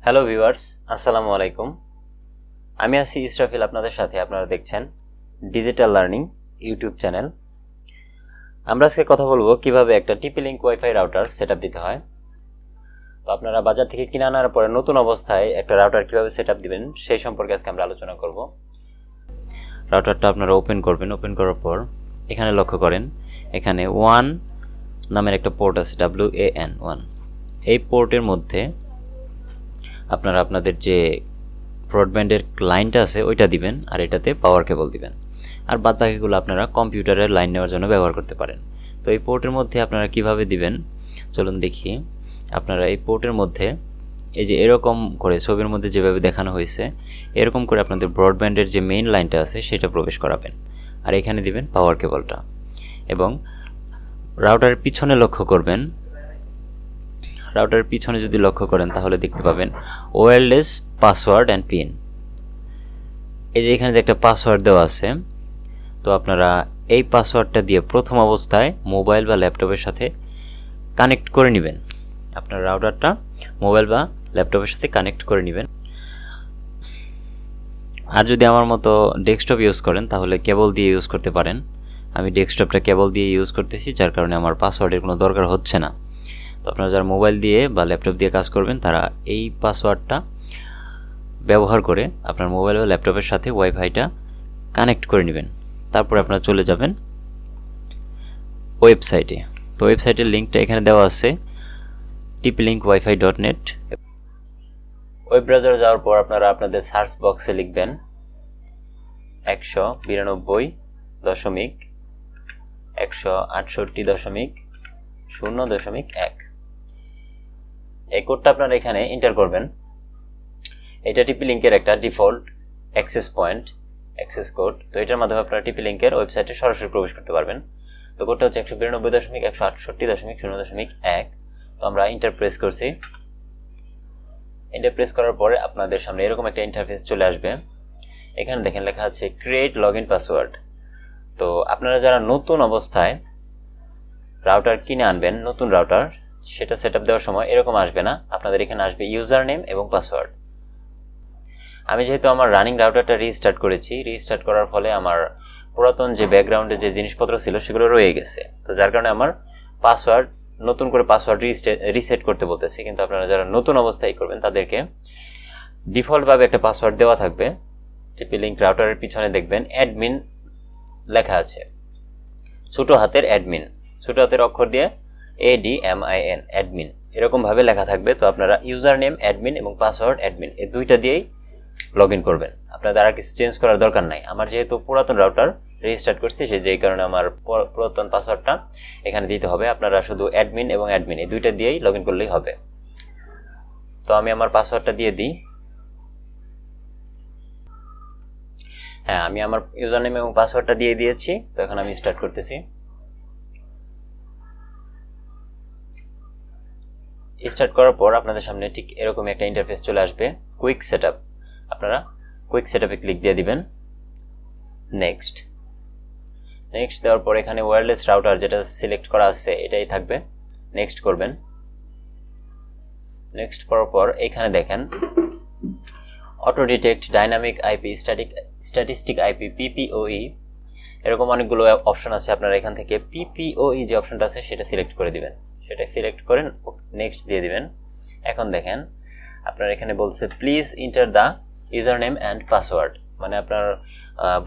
Hello viewers, আসসালামু আলাইকুম। আমি আছি ইসরাফিল, আপনাদের সাথে। আপনারা দেখছেন ডিজিটাল লার্নিং ইউটিউব চ্যানেল। আমরা আজকে কথা বলবো কিভাবে একটা টিপি লিঙ্ক ওয়াইফাই রাউটার সেটআপ দিতে হয়। তো আপনারা বাজার থেকে কিনে আনার পরে নতুন অবস্থায় একটা রাউটার কিভাবে সেটআপ দিবেন সেই সম্পর্কে আজকে আমরা আলোচনা করব। রাউটারটা আপনারা ওপেন করবেন। ওপেন করার পর এখানে লক্ষ্য করেন, এখানে 1 নামের একটা পোর্ট আছে, WAN 1। এই পোর্টের মধ্যে আপনারা আপনাদের যে ব্রডব্যান্ডের লাইনটা আছে ওইটা দিবেন, আর এটাতে পাওয়ার কেবল দিবেন। আর বাদ বাকিগুলো আপনারা কম্পিউটারের লাইন নেওয়ার জন্য ব্যবহার করতে পারেন। তো এই পোর্টের মধ্যে আপনারা কিভাবে দিবেন চলুন দেখি। আপনারা এই পোর্টের মধ্যে এই যে এরকম করে ছবির মধ্যে যেভাবে দেখানো হয়েছে এরকম করে আপনাদের ব্রডব্যান্ডের যে মেইন লাইনটা আছে সেটা প্রবেশ করাবেন, আর এখানে দিবেন পাওয়ার কেবলটা। এবং রাউটারের পিছনে লক্ষ্য করবেন, রাউটারের পিছনে যদি লক্ষ্য করেন তাহলে দেখতে পাবেন ওয়্যারলেস পাসওয়ার্ড অ্যান্ড পিন। এই যে এখানে যে একটা পাসওয়ার্ড দেওয়া আছে, তো আপনারা এই পাসওয়ার্ডটা দিয়ে প্রথম অবস্থায় মোবাইল বা ল্যাপটপের সাথে কানেক্ট করে নেবেন। আপনার রাউটারটা মোবাইল বা ল্যাপটপের সাথে কানেক্ট করে নেবেন। আর যদি আমার মতো ডেস্কটপ ইউজ করেন তাহলে কেবল দিয়ে ইউজ করতে পারেন। আমি ডেস্কটপটা কেবল দিয়ে ইউজ করতেছি, যার কারণে আমার পাসওয়ার্ডের কোনো দরকার হচ্ছে না। তো আপনারা যারা মোবাইল দিয়ে বা ল্যাপটপ দিয়ে কাজ করবেন তারা এই পাসওয়ার্ডটা ব্যবহার করে আপনার মোবাইল বা ল্যাপটপের সাথে ওয়াইফাইটা কানেক্ট করে নেবেন। তারপরে আপনারা চলে যাবেন ওয়েবসাইটে। তো ওয়েবসাইটের লিঙ্কটা এখানে দেওয়া আছে, tplink.wifi.net। ওয়েব ব্রাউজারে যাওয়ার পর আপনারা আপনাদের সার্চ বক্সে লিখবেন 192.168.0.1। এই কোডটা আপনারা এখানে এন্টার করবেন। এটা টিপি লিঙ্কের একটা default access point, access code. তো এটার মাধ্যমে আপনারা টিপি লিঙ্কের ওয়েবসাইটে সরাসরি প্রবেশ করতে পারবেন। তো কোডটা হচ্ছে 192.168.0.1। তো আমরা এন্টার প্রেস করছি। এন্টার প্রেস করার পরে আপনাদের সামনে এরকম একটা ইন্টারফেস চলে আসবে। এখানে দেখেন লেখা আছে ক্রিয়েট লগইন পাসওয়ার্ড। তো আপনারা যারা নতুন অবস্থায় রাউটার কিনে আনবেন, নতুন রাউটার, সেটা সেটআপ দেওয়ার সময় এরকম আসবে না। আপনাদের এখানে আসবে ইউজার নেম এবং পাসওয়ার্ড। আমি যেহেতু আমার রানিং রাউটারটা রিস্টার্ট করেছি, রিস্টার্ট করার ফলে আমার পুরাতন যে ব্যাকগ্রাউন্ডে যে জিনিসপত্র ছিল সেগুলো রয়ে গেছে। তো যার কারণে আমার পাসওয়ার্ড, নতুন করে পাসওয়ার্ড রিসেট করতে বলতেছে। কিন্তু আপনারা যারা নতুন অবস্থায় করবেন তাদেরকে ডিফল্টভাবে একটা পাসওয়ার্ড দেওয়া থাকবে। টিপি লিঙ্ক রাউটারের পিছনে দেখবেন অ্যাডমিন লেখা আছে, ছোট হাতের অ্যাডমিন, ছোট হাতের অক্ষর দিয়ে ADMIN, অ্যাডমিন এরকমভাবে লেখা থাকবে। তো আপনারা ইউজার নেম অ্যাডমিন এবং পাসওয়ার্ড অ্যাডমিন, এই দুইটা দিয়েই লগ ইন করবেন। আপনাদের আর কিছু চেঞ্জ করার দরকার নাই। আমার যেহেতু পুরাতন রাউটার রেজিস্টার্ট করছি, যেই কারণে আমার পুরাতন পাসওয়ার্ডটা এখানে দিতে হবে। আপনারা শুধু অ্যাডমিন এবং অ্যাডমিন এই দুইটা দিয়েই লগ ইন করলেই হবে। তো আমি আমার পাসওয়ার্ডটা দিয়ে দিই। হ্যাঁ, আমি আমার ইউজার নেম এবং পাসওয়ার্ডটা দিয়ে দিয়েছি। তো এখন আমি স্টার্ট করতেছি। স্টার্ট করার পর আপনাদের সামনে ঠিক এরকম একটা ইন্টারফেস চলে আসবে, কুইক সেটআপ। আপনারা কুইক সেটআপে ক্লিক দিয়ে দিবেন। নেক্সট দেওয়ার পর এখানে ওয়্যারলেস রাউটার যেটা সিলেক্ট করা আছে এটাই থাকবে, নেক্সট করবেন। নেক্সট করার পর এখানে দেখেন auto detect, dynamic IP, statistic IP, PPOE, এরকম অনেকগুলো অপশন আছে। আপনারা এখান থেকে PPOE যে অপশনটা আছে সেটা সিলেক্ট করে দিবেন। সেটা সিলেক্ট করেন, নেক্সট দিয়ে দিবেন। এখন দেখেন আপনার এখানে বলছে please enter the user name and password. মানে আপনার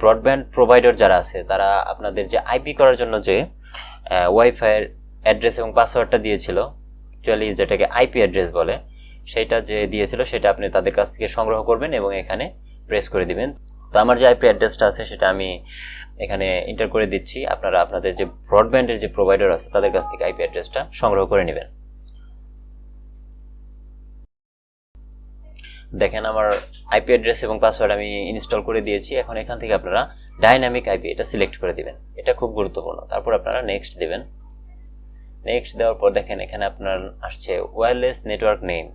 ব্রডব্যান্ড প্রোভাইডার যারা আছে তারা আপনাদের যে আইপি করার জন্য যে ওয়াইফাইয়ের অ্যাড্রেস এবং পাসওয়ার্ডটা দিয়েছিল, অ্যাকচুয়ালি যেটাকে আইপি অ্যাড্রেস বলে, সেটা যে দিয়েছিল সেটা আপনি তাদের কাছ থেকে সংগ্রহ করবেন এবং এখানে প্রেস করে দিবেন। তো আমার যে আইপি অ্যাড্রেসটা আছে সেটা আমি এখানে এন্টার করে দিচ্ছি। আপনারা আপনাদের যে ব্রডব্যান্ডের যে প্রোভাইডার আছে তাদের কাছ থেকে আইপি অ্যাড্রেসটা সংগ্রহ করে নেবেন। দেখেন আমার আইপি অ্যাড্রেস এবং পাসওয়ার্ড আমি ইনস্টল করে দিয়েছি। এখন এখান থেকে আপনারা ডাইনামিক আইপি এটা সিলেক্ট করে দিবেন, এটা খুব গুরুত্বপূর্ণ। তারপর আপনারা নেক্সট দিবেন। নেক্সট দেওয়ার পর দেখেন এখানে আপনার আসছে ওয়্যারলেস নেটওয়ার্ক নেম।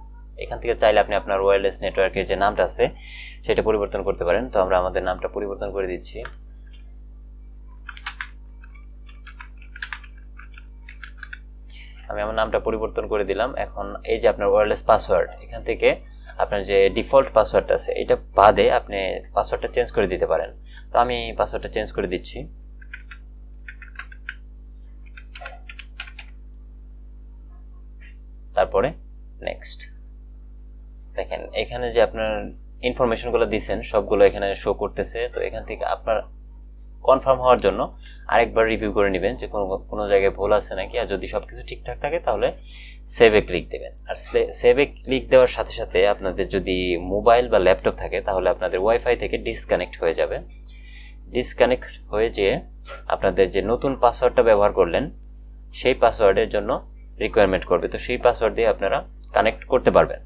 এখান থেকে চাইলে আপনি আপনার ওয়্যারলেস নেটওয়ার্কের যে নামটা আছে সেটা পরিবর্তন করতে পারেন। তো আমরা আমাদের নামটা পরিবর্তন করে দিচ্ছি। আমি আমার নামটা পরিবর্তন করে দিলাম। এখন এই যে আপনার ওয়্যারলেস পাসওয়ার্ড, এখান থেকে আপনার যে ডিফল্ট পাসওয়ার্ডটা আছে এটা বাদে আপনি পাসওয়ার্ডটা চেঞ্জ করে দিতে পারেন। তো আমি পাসওয়ার্ডটা চেঞ্জ করে দিচ্ছি। তারপরে নেক্সট। দেখেন এখানে যে আপনার ইনফরমেশনগুলো দিয়েছেন সবগুলো এখানে শো করতেছে। তো এখান থেকে আপনার কনফার্ম হওয়ার জন্য আরেকবার রিভিউ করে নেবেন যে কোনো জায়গায় ভুল আছে নাকি। আর যদি সবকিছু ঠিকঠাক থাকে তাহলে সেভে ক্লিক দেবেন। আর সেভে ক্লিক দেওয়ার সাথে সাথে আপনাদের যদি মোবাইল বা ল্যাপটপ থাকে তাহলে আপনাদের ওয়াইফাই থেকে ডিসকানেক্ট হয়ে যাবে। ডিসকানেক্ট হয়ে যেয়ে আপনাদের যে নতুন পাসওয়ার্ডটা ব্যবহার করলেন সেই পাসওয়ার্ডের জন্য রিকোয়ারমেন্ট করবে। তো সেই পাসওয়ার্ড দিয়ে আপনারা কানেক্ট করতে পারবেন।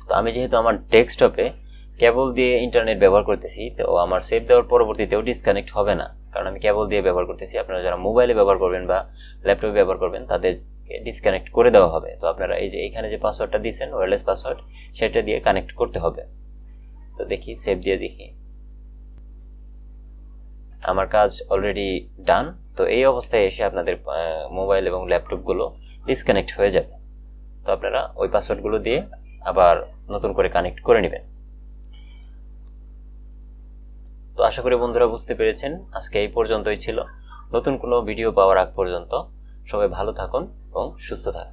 তো আমি যেহেতু আমার ডেস্কটপে কেবল দিয়ে ইন্টারনেট ব্যবহার করতেছি, তো আমার সেভ দেওয়ার পরবর্তীতেও ডিসকানেক্ট হবে না, কারণ আমি কেবল দিয়ে ব্যবহার করতেছি। আপনারা যারা মোবাইলে ব্যবহার করবেন বা ল্যাপটপে ব্যবহার করবেন তাদেরকে ডিসকানেক্ট করে দেওয়া হবে। তো আপনারা এই যে এখানে যে পাসওয়ার্ডটা দিয়েছেন ওয়্যারলেস পাসওয়ার্ড, সেটা দিয়ে কানেক্ট করতে হবে। তো দেখি সেভ দিয়ে দেখি, আমার কাজ অলরেডি ডান। তো এই অবস্থায় এসে আপনাদের মোবাইল এবং ল্যাপটপগুলো ডিসকানেক্ট হয়ে যাবে। তো আপনারা ওই পাসওয়ার্ডগুলো দিয়ে আবার নতুন করে কানেক্ট করে নেবেন। তো আশা করি বন্ধুরা বুঝতে পেরেছেন। আজকে এই পর্যন্তই ছিল। নতুন কোনো ভিডিও পাওয়ার আগ পর্যন্ত সবাই ভালো থাকুন এবং সুস্থ থাকুন।